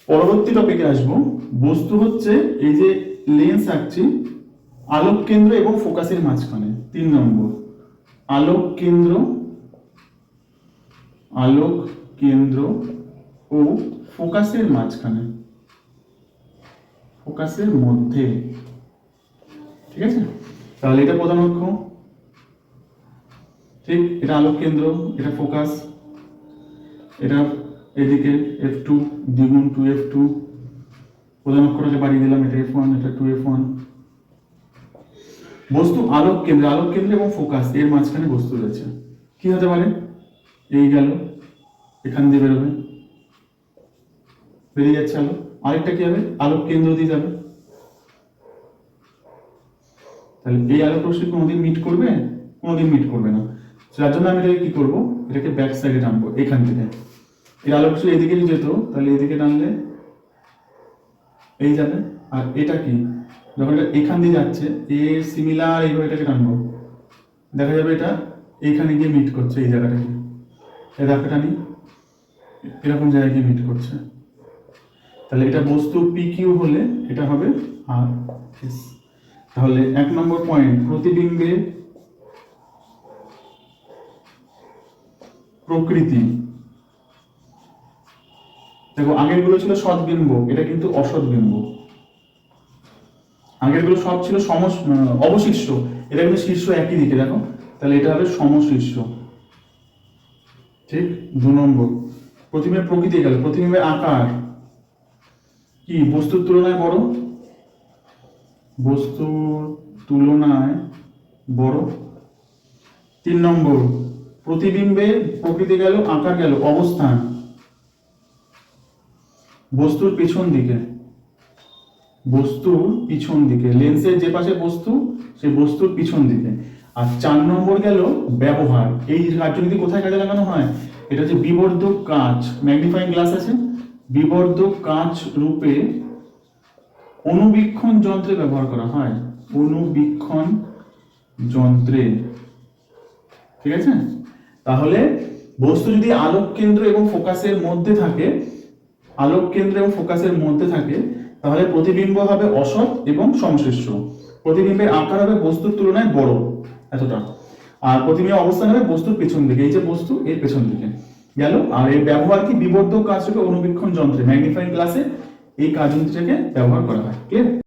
পরবর্তী টপিকে আসবো। বস্তু হচ্ছে এই যে লেন্স আঁকছি আলোক কেন্দ্র এবং ফোকাসের মাঝখানে। 3 নম্বর, আলোক কেন্দ্র ও ফোকাসের মাঝখানে, ফোকাসের মধ্যে। ঠিক আছে, তাহলে এটা প্রধান অক্ষ, ঠিক, এটা আলোক কেন্দ্র, এটা ফোকাস, এটা এদিকে f2 দ্বিগুণ 2f2, প্রধান অক্ষরটাকে বাড়িয়ে দিলাম, এটা f1, এটা 2f1। বস্তু আলোক কেন্দ্র এবং ফোকাস এর মাঝখানে বস্তু রয়েছে। কি হতে পারে? এই গেল, এখান দিয়ে বেরোবে, বেরিয়ে যাচ্ছে আলো। আরেকটা কি হবে? আলোক কেন্দ্র দিয়ে যাবে। তাহলে এই আলোক রশ্মি কোনোদিন মিট করবে? কোনোদিন মিট করবে না। যার জন্য আমি এটাকে কি করব, এটাকে ব্যাক সাইডে টানবো এখান থেকে। এই আলোক রশ্মি এদিকে যেত, তাহলে এদিকে টানলে এই যাবে। আর এটা কি, যখন এটা এখান দিয়ে যাচ্ছে, এর সিমিলার এইভাবে এটাকে টানবো, দেখা যাবে এটা এইখানে গিয়ে মিট করছে, এই জায়গাটাকে। এই ধাপে টানি, এরকম জায়গায় গিয়ে মিট করছে। তাহলে এটা বস্তু PQ হলে এটা হবে RS। তাহলে 1 নম্বর পয়েন্ট, প্রতিবিম্বে প্রকৃতি। দেখো আগের গুলো ছিল সৎবিম্ব, এটা কিন্তু অসৎবিম্ব। আগের গুলো সব ছিল অবশিষ্ট, এটা কিন্তু শীর্ষ একই দিকে, দেখো, তাহলে এটা হবে সমশীর্ষ। ঠিক। 2 নম্বর, প্রতিবিম্বের প্রকৃতি গেল, প্রতিবিম্বের আকার কি বস্তুর তুলনায় বড়? বস্তুর তুলনায় বড়। 3 নম্বর, প্রতিবিম্বে প্রকৃতি গেল, আকার গেল, অবস্থান বস্তুর পিছন দিকে, বস্তুর পিছন দিকে, লেন্সের যে পাশে বস্তু সেই বস্তুর পিছন দিকে। আর 4 নম্বর গেল ব্যবহার। এই কার্যনীতি কোথায় কাজে লাগানো হয়? এটা হচ্ছে বিবর্ধক কাঁচ, ম্যাগনিফাইং গ্লাস আছে, বিবর্ধক কাঁচ রূপে অনুবীক্ষণ যন্ত্রে ব্যবহার করা হয়। অনুবীক্ষণ যন্ত্রে। ঠিক আছে, তাহলে বস্তু যদি আলোক কেন্দ্র এবং ফোকাসের মধ্যে থাকে, আলোক কেন্দ্র এবং ফোকাসের মধ্যে থাকে, তাহলে প্রতিবিম্ব হবে অসৎ এবং সমশীর্ষ। প্রতিবিম্বের আকার হবে বস্তুর তুলনায় বড়, এতটা। আর প্রতিবিম্বের অবস্থান হবে বস্তুর পেছন দিকে, এই যে বস্তু এর পেছন দিকে গেল। আর এর ব্যবহার কি? বিবর্ধক কাঁচ রূপে অনুবীক্ষণ যন্ত্রে, ম্যাগনিফাইং গ্লাসে এই কার্যনীতিটাকে ব্যবহার করা হয়। ক্লিয়ার?